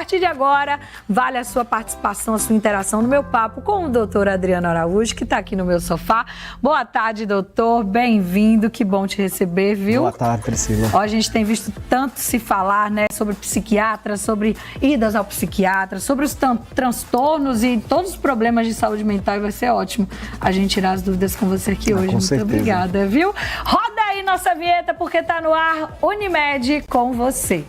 partir de agora, vale a sua participação, a sua interação no meu papo com o doutor Adriano Araújo, que está aqui no meu sofá. Boa tarde, doutor. Bem-vindo. Que bom te receber, viu? Boa tarde, Priscila. Ó, a gente tem visto tanto se falar, né, sobre psiquiatras, sobre idas ao psiquiatra, sobre os transtornos e todos os problemas de saúde mental. E vai ser ótimo a gente tirar as dúvidas com você aqui hoje. Com Muito certeza. obrigada, viu? Roda aí nossa vinheta, porque tá no ar Unimed com você.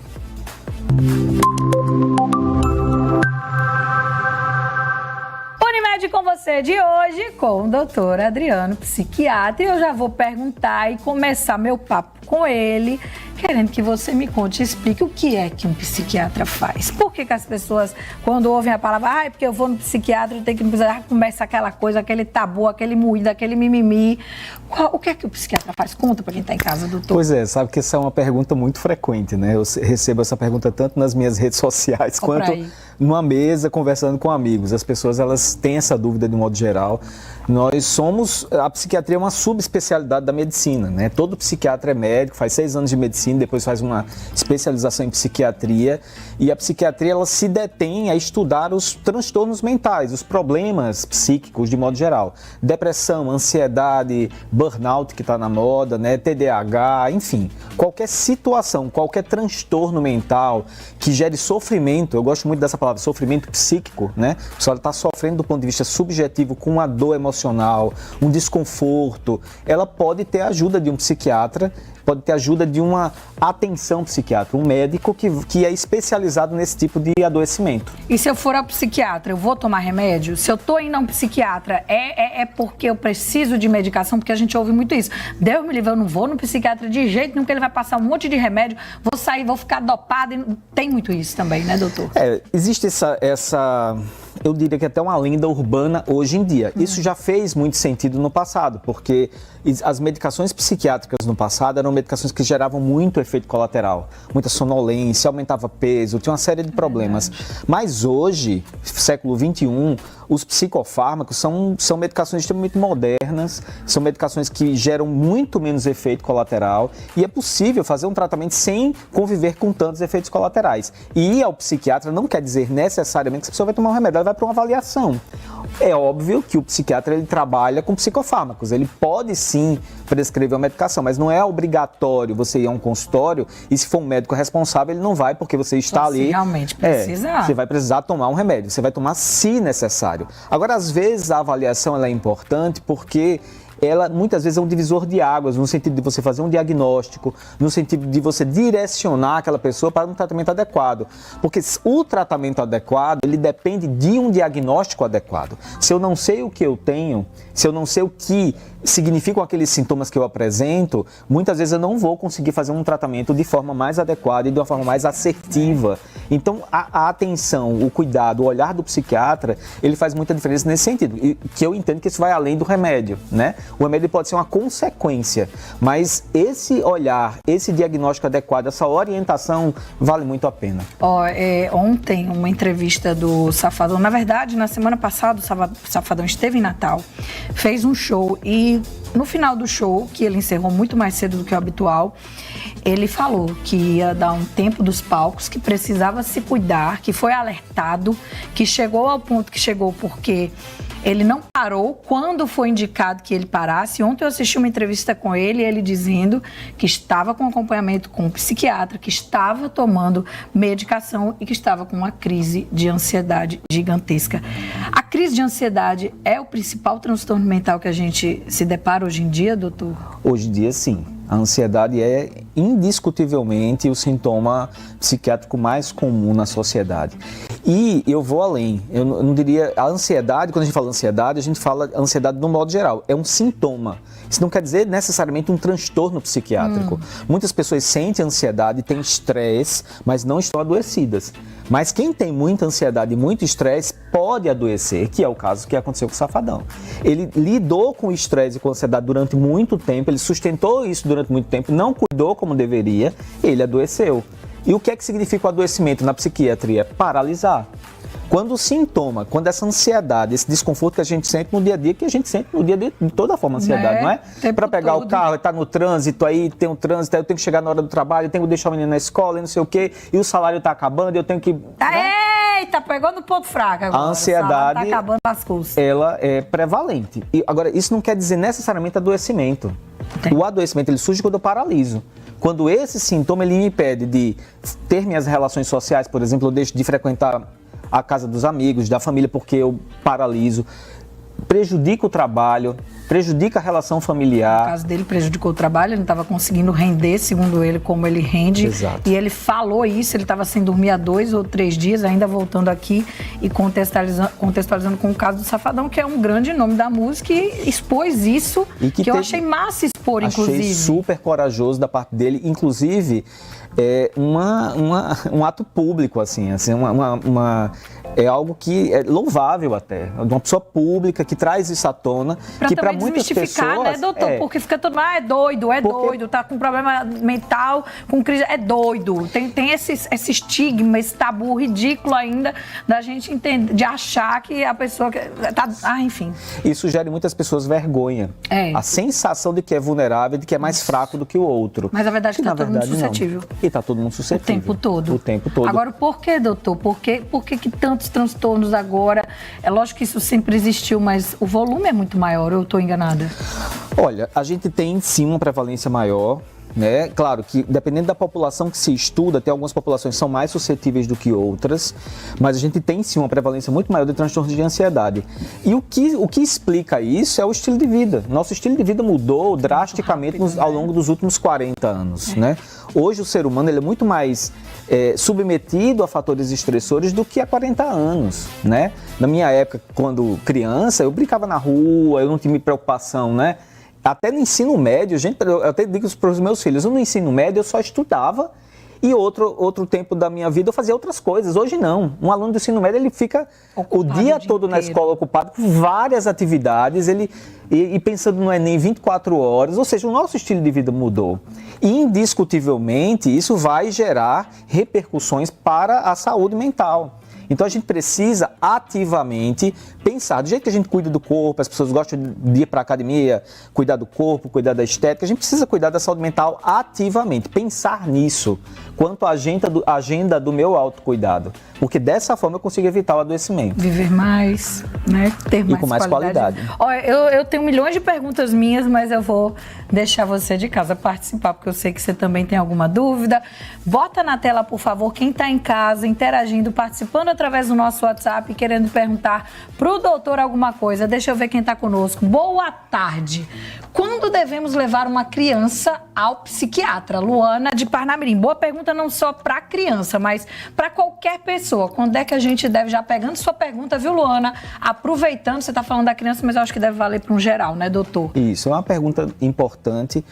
Unimed com você de hoje, com o doutor Adriano, psiquiatra. E eu já vou perguntar e começar meu papo com ele, querendo que você me conte e explique o que é que um psiquiatra faz. Por que as pessoas, quando ouvem a palavra, porque eu vou no psiquiatra, eu tenho que começar aquela coisa, aquele tabu, aquele moído, aquele mimimi. O que é que o psiquiatra faz? Conta para quem está em casa, doutor. Pois é, sabe que essa é uma pergunta muito frequente, né? Eu recebo essa pergunta tanto nas minhas redes sociais quanto numa mesa, conversando com amigos. As pessoas, elas têm essa dúvida de um modo geral. A psiquiatria é uma subespecialidade da medicina, né? Todo psiquiatra é médico, faz 6 anos de medicina, depois faz uma especialização em psiquiatria, e a psiquiatria, ela se detém a estudar os transtornos mentais, os problemas psíquicos de modo geral. Depressão, ansiedade, burnout que está na moda, né? TDAH, enfim, qualquer situação, qualquer transtorno mental que gere sofrimento, eu gosto muito dessa palavra, sofrimento psíquico, né? A pessoa está sofrendo do ponto de vista subjetivo com uma dor emocional, um desconforto, ela pode ter a ajuda de um psiquiatra, pode ter ajuda de uma atenção psiquiátrica, um médico que é especializado nesse tipo de adoecimento. E se eu for ao psiquiatra, eu vou tomar remédio? Se eu tô indo a um psiquiatra, é porque eu preciso de medicação? Porque a gente ouve muito isso. Deus me livre, eu não vou no psiquiatra de jeito nenhum, porque ele vai passar um monte de remédio, vou sair, vou ficar dopada. Tem muito isso também, né, doutor? Existe eu diria que até uma lenda urbana hoje em dia. Isso já fez muito sentido no passado, porque as medicações psiquiátricas no passado eram medicações que geravam muito efeito colateral, muita sonolência, aumentava peso, tinha uma série de problemas. Mas hoje, século XXI, os psicofármacos são medicações extremamente modernas, são medicações que geram muito menos efeito colateral e é possível fazer um tratamento sem conviver com tantos efeitos colaterais. E ir ao psiquiatra não quer dizer necessariamente que a pessoa vai tomar um remédio, ela vai para uma avaliação. É óbvio que o psiquiatra, ele trabalha com psicofármacos, ele pode sim prescrever uma medicação, mas não é obrigatório você ir a um consultório e se for um médico responsável, ele não vai porque você está ali. Se realmente precisar. Você vai precisar tomar um remédio, você vai tomar se necessário. Agora, às vezes a avaliação ela é importante porque ela muitas vezes é um divisor de águas, no sentido de você fazer um diagnóstico, no sentido de você direcionar aquela pessoa para um tratamento adequado. Porque o tratamento adequado, ele depende de um diagnóstico adequado. Se eu não sei o que eu tenho, se eu não sei o que significam aqueles sintomas que eu apresento, muitas vezes eu não vou conseguir fazer um tratamento de forma mais adequada e de uma forma mais assertiva. Então, a atenção, o cuidado, o olhar do psiquiatra, ele faz muita diferença nesse sentido. E que eu entendo que isso vai além do remédio, né? O remédio pode ser uma consequência, mas esse olhar, esse diagnóstico adequado, essa orientação vale muito a pena. Ontem, uma entrevista do Safadão, na verdade, na semana passada, o Safadão esteve em Natal, fez um show e no final do show, que ele encerrou muito mais cedo do que o habitual, ele falou que ia dar um tempo dos palcos, que precisava se cuidar, que foi alertado, que chegou ao ponto que chegou porque ele não parou quando foi indicado que ele parasse. Ontem eu assisti uma entrevista com ele dizendo que estava com acompanhamento com um psiquiatra, que estava tomando medicação e que estava com uma crise de ansiedade gigantesca. A crise de ansiedade é o principal transtorno mental que a gente se depara hoje em dia, doutor? Hoje em dia, sim. A ansiedade é indiscutivelmente o sintoma psiquiátrico mais comum na sociedade. E eu vou além, eu não diria, a ansiedade, quando a gente fala ansiedade no modo geral, é um sintoma. Isso não quer dizer necessariamente um transtorno psiquiátrico. Muitas pessoas sentem ansiedade, têm estresse, mas não estão adoecidas. Mas quem tem muita ansiedade e muito estresse pode adoecer, que é o caso que aconteceu com o Safadão. Ele lidou com o estresse e com a ansiedade durante muito tempo, ele sustentou isso durante muito tempo, não cuidou como deveria, e ele adoeceu. E o que é que significa o adoecimento na psiquiatria? Paralisar. Quando o sintoma, quando essa ansiedade, esse desconforto que a gente sente no dia a dia, que a gente sente no dia a dia de toda forma, ansiedade, não é? Para pegar o carro, tá no trânsito, aí tem um trânsito, aí eu tenho que chegar na hora do trabalho, eu tenho que deixar o menino na escola, e não sei o quê, e o salário tá acabando, eu tenho que... tá pegando o ponto fraco agora. A ansiedade, tá acabando as coisas. Ela é prevalente. E, agora, isso não quer dizer necessariamente adoecimento. O adoecimento, ele surge quando eu paraliso. Quando esse sintoma, ele me impede de ter minhas relações sociais, por exemplo, eu deixo de frequentar a casa dos amigos, da família, porque eu paraliso, prejudica o trabalho, prejudica a relação familiar. No caso dele, prejudicou o trabalho, ele não estava conseguindo render, segundo ele, como ele rende. Exato. E ele falou isso, ele estava sem dormir há 2 ou 3 dias, ainda voltando aqui e contextualizando com o caso do Safadão, que é um grande nome da música, e expôs isso, e que eu achei massa expor, inclusive. Achei super corajoso da parte dele, inclusive, um ato público, assim é algo que é louvável até, de uma pessoa pública que traz isso à tona, que para muitas pessoas... né, doutor? Porque fica todo mundo, é doido, tá com problema mental, com crise, é doido. Tem esse estigma, esse tabu ridículo ainda da gente entender, de achar que a pessoa tá... enfim. Isso gera em muitas pessoas vergonha. A sensação de que é vulnerável, de que é mais fraco do que o outro. Mas a verdade é que tá todo mundo suscetível. E tá todo mundo suscetível. O tempo todo. Agora, por que, doutor? Por que tantos transtornos agora? É lógico que isso sempre existiu, mas o volume é muito maior, eu estou enganada? Olha, a gente tem sim uma prevalência maior, né? Claro que dependendo da população que se estuda, tem algumas populações que são mais suscetíveis do que outras, mas a gente tem sim uma prevalência muito maior de transtornos de ansiedade. E o que explica isso é o estilo de vida. Nosso estilo de vida mudou drasticamente ao longo dos últimos 40 anos, né? Hoje o ser humano ele é muito mais submetido a fatores estressores do que há 40 anos, né? Na minha época, quando criança, eu brincava na rua, eu não tinha preocupação, né? Até no ensino médio, gente, eu até digo para os meus filhos, no ensino médio eu só estudava e outro tempo da minha vida eu fazia outras coisas. Hoje não. Um aluno do ensino médio ele fica o dia todo na escola ocupado com várias atividades, e pensando no Enem 24 horas, ou seja, o nosso estilo de vida mudou. E indiscutivelmente isso vai gerar repercussões para a saúde mental. Então a gente precisa ativamente pensar, do jeito que a gente cuida do corpo, as pessoas gostam de ir para a academia, cuidar do corpo, cuidar da estética, a gente precisa cuidar da saúde mental ativamente, pensar nisso, quanto à agenda do meu autocuidado, porque dessa forma eu consigo evitar o adoecimento. Viver mais, né? Ter mais, com mais qualidade. Olha, eu tenho milhões de perguntas minhas, mas eu vou deixar você de casa participar, porque eu sei que você também tem alguma dúvida. Bota na tela, por favor, quem está em casa, interagindo, participando através do nosso WhatsApp, querendo perguntar pro doutor alguma coisa. Deixa eu ver quem está conosco. Boa tarde. Quando devemos levar uma criança ao psiquiatra? Luana de Parnamirim. Boa pergunta não só para criança, mas para qualquer pessoa. Quando é que a gente deve, já pegando sua pergunta, viu, Luana? Aproveitando, você está falando da criança, mas eu acho que deve valer para um geral, né, doutor? Isso, é uma pergunta importante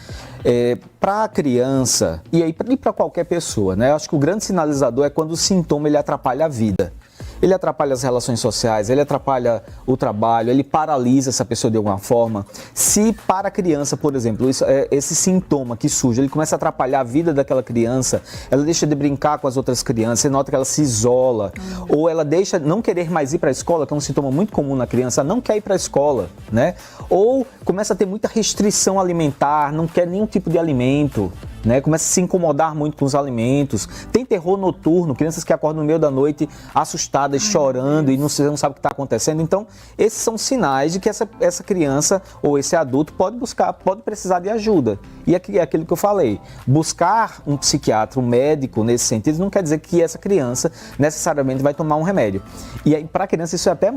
para a criança e para qualquer pessoa, né? Eu acho que o grande sinalizador é quando o sintoma ele atrapalha a vida. Ele atrapalha as relações sociais, ele atrapalha o trabalho, ele paralisa essa pessoa de alguma forma. Se para a criança, por exemplo, esse sintoma que surge, ele começa a atrapalhar a vida daquela criança, ela deixa de brincar com as outras crianças, você nota que ela se isola, ou ela deixa não querer mais ir para a escola, que é um sintoma muito comum na criança, não quer ir para a escola, né? Ou começa a ter muita restrição alimentar, não quer nenhum tipo de alimento, né? Começa a se incomodar muito com os alimentos, tem terror noturno, crianças que acordam no meio da noite assustadas, chorando e não sabe o que está acontecendo. Então, esses são sinais de que essa criança ou esse adulto pode precisar de ajuda. E é aquilo que eu falei, buscar um psiquiatra, um médico nesse sentido, não quer dizer que essa criança necessariamente vai tomar um remédio. E aí, para a criança, isso até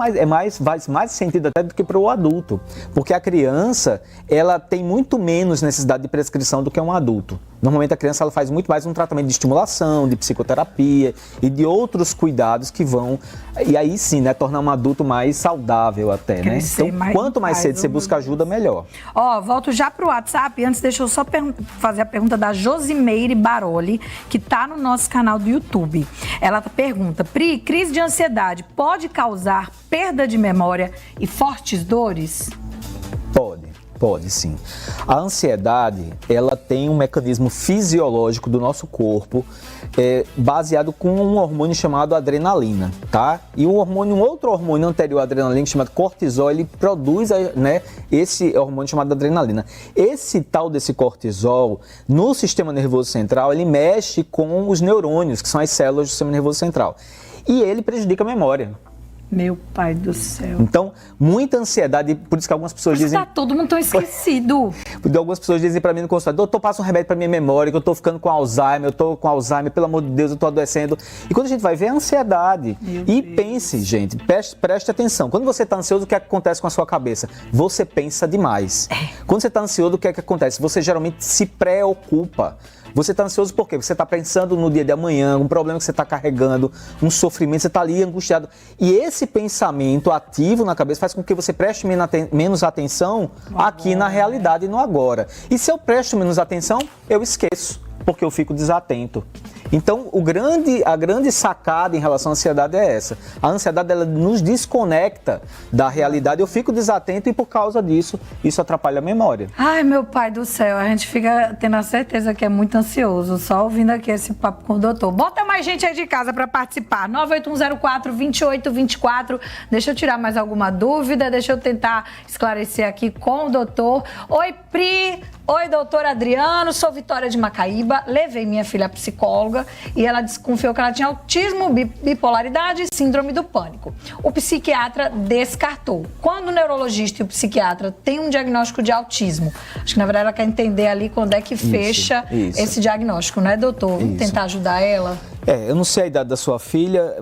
faz mais sentido até do que para o adulto, porque a criança, ela tem muito menos necessidade de prescrição do que um adulto. Normalmente a criança ela faz muito mais um tratamento de estimulação, de psicoterapia e de outros cuidados que vão, e aí sim, né, tornar um adulto mais saudável até, né? Então, quanto mais cedo você busca ajuda, melhor. Volto já para o WhatsApp. Antes, deixa eu só fazer a pergunta da Josimeire Baroli, que está no nosso canal do YouTube. Ela pergunta, Pri, crise de ansiedade pode causar perda de memória e fortes dores? Pode sim. A ansiedade, ela tem um mecanismo fisiológico do nosso corpo baseado com um hormônio chamado adrenalina, tá? E um outro hormônio anterior à adrenalina, chamado cortisol, ele produz, né, esse hormônio chamado adrenalina. Esse tal desse cortisol, no sistema nervoso central, ele mexe com os neurônios, que são as células do sistema nervoso central. e ele prejudica a memória. Meu pai do céu. Então, muita ansiedade, por isso que algumas pessoas dizem... Tá todo mundo tão esquecido. Algumas pessoas dizem para mim no consultório, doutor, passa um remédio para minha memória, que eu tô ficando com Alzheimer, pelo amor de Deus, eu tô adoecendo. E quando a gente vai ver, é ansiedade. Pense, gente, preste atenção. Quando você tá ansioso, o que é que acontece com a sua cabeça? Você pensa demais. Quando você tá ansioso, o que é que acontece? Você geralmente se preocupa. Você está ansioso por quê? Você está pensando no dia de amanhã, um problema que você está carregando, um sofrimento, você está ali angustiado. E esse pensamento ativo na cabeça faz com que você preste menos atenção aqui na realidade e no agora. E se eu presto menos atenção, eu esqueço, porque eu fico desatento. Então, a grande sacada em relação à ansiedade é essa. A ansiedade, ela nos desconecta da realidade. Eu fico desatento e, por causa disso, isso atrapalha a memória. Ai, meu pai do céu, a gente fica tendo a certeza que é muito ansioso, só ouvindo aqui esse papo com o doutor. Bota mais gente aí de casa para participar. 98104-2824. Deixa eu tirar mais alguma dúvida, deixa eu tentar esclarecer aqui com o doutor. Oi, Pri. Oi, doutor Adriano, sou Vitória de Macaíba, levei minha filha à psicóloga e ela desconfiou que ela tinha autismo, bipolaridade e síndrome do pânico. O psiquiatra descartou. Quando o neurologista e o psiquiatra têm um diagnóstico de autismo, acho que na verdade ela quer entender ali quando é que fecha esse diagnóstico, né, doutor? Tentar ajudar ela? Eu não sei a idade da sua filha,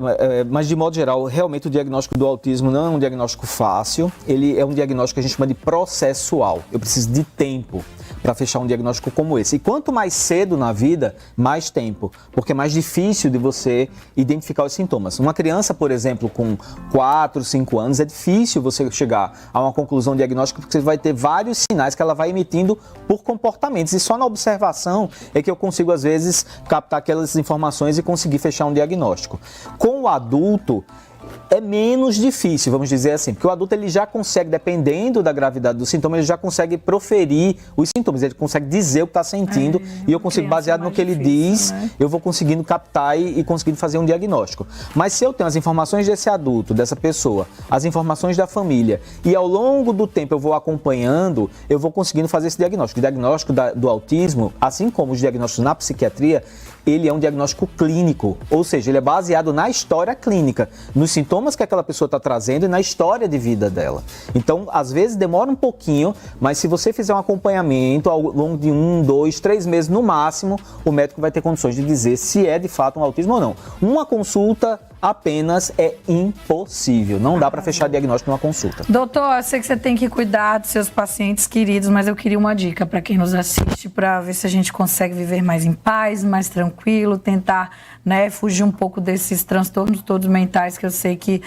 mas de modo geral, realmente o diagnóstico do autismo não é um diagnóstico fácil, ele é um diagnóstico que a gente chama de processual. Eu preciso de tempo para fechar um diagnóstico como esse. E quanto mais cedo na vida, mais tempo, porque é mais difícil de você identificar os sintomas. Uma criança, por exemplo, com 4, 5 anos, é difícil você chegar a uma conclusão diagnóstica, porque você vai ter vários sinais que ela vai emitindo por comportamentos. E só na observação é que eu consigo, às vezes, captar aquelas informações e conseguir fechar um diagnóstico. Com o adulto, é menos difícil, vamos dizer assim, porque o adulto ele já consegue, dependendo da gravidade do sintoma, ele já consegue proferir os sintomas, ele consegue dizer o que está sentindo e eu consigo, baseado no que ele diz, né? Eu vou conseguindo captar e conseguindo fazer um diagnóstico. Mas se eu tenho as informações desse adulto, dessa pessoa, as informações da família e ao longo do tempo eu vou acompanhando, eu vou conseguindo fazer esse diagnóstico. O diagnóstico do autismo, assim como os diagnósticos na psiquiatria, ele é um diagnóstico clínico, ou seja, ele é baseado na história clínica, nos sintomas que aquela pessoa está trazendo e na história de vida dela. Então, às vezes demora um pouquinho, mas se você fizer um acompanhamento ao longo de 1, 2, 3 meses no máximo, o médico vai ter condições de dizer se é de fato um autismo ou não. Uma consulta apenas é impossível. Não dá para fechar diagnóstico numa consulta. Doutor, eu sei que você tem que cuidar dos seus pacientes queridos, mas eu queria uma dica para quem nos assiste, para ver se a gente consegue viver mais em paz, mais tranquilo, tentar, né, fugir um pouco desses transtornos todos mentais que eu sei que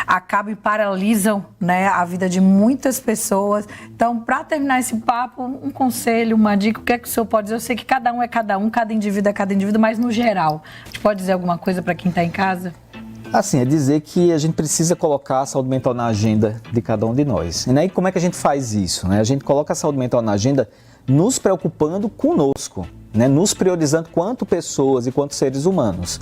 acabam e paralisam, né, a vida de muitas pessoas. Então, para terminar esse papo, um conselho, uma dica, o que é que o senhor pode dizer? Eu sei que cada um é cada um, cada indivíduo é cada indivíduo, mas no geral, a gente pode dizer alguma coisa para quem está em casa? Assim, é dizer que a gente precisa colocar a saúde mental na agenda de cada um de nós. E como é que a gente faz isso? A gente coloca a saúde mental na agenda nos preocupando conosco, nos priorizando quanto pessoas e quanto seres humanos.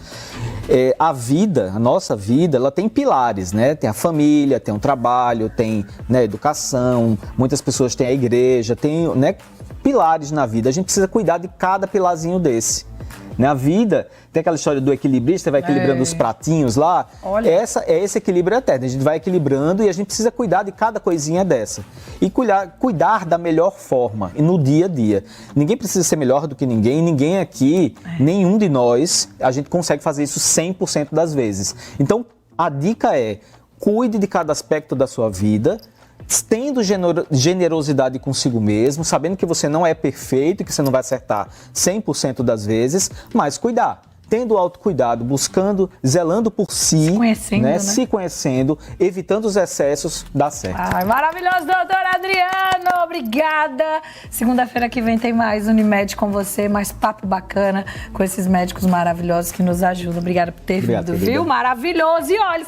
A nossa vida, ela tem pilares, tem a família, tem o trabalho, tem a educação, muitas pessoas têm a igreja, tem pilares na vida. A gente precisa cuidar de cada pilarzinho desse. A vida, tem aquela história do equilibrista, vai equilibrando os pratinhos lá. Olha. Esse equilíbrio eterno. A gente vai equilibrando e a gente precisa cuidar de cada coisinha dessa. E cuidar da melhor forma, e no dia a dia. Ninguém precisa ser melhor do que ninguém aqui, nenhum de nós, a gente consegue fazer isso 100% das vezes. Então, a dica é, cuide de cada aspecto da sua vida, tendo generosidade consigo mesmo, sabendo que você não é perfeito, que você não vai acertar 100% das vezes, mas cuidar. Tendo autocuidado, buscando, zelando por si, se conhecendo, evitando os excessos, dá certo. Ai, maravilhoso, doutor Adriano, obrigada. Segunda-feira que vem tem mais Unimed com você, mais papo bacana com esses médicos maravilhosos que nos ajudam. Obrigada por ter vindo, viu? Maravilhoso. E olha,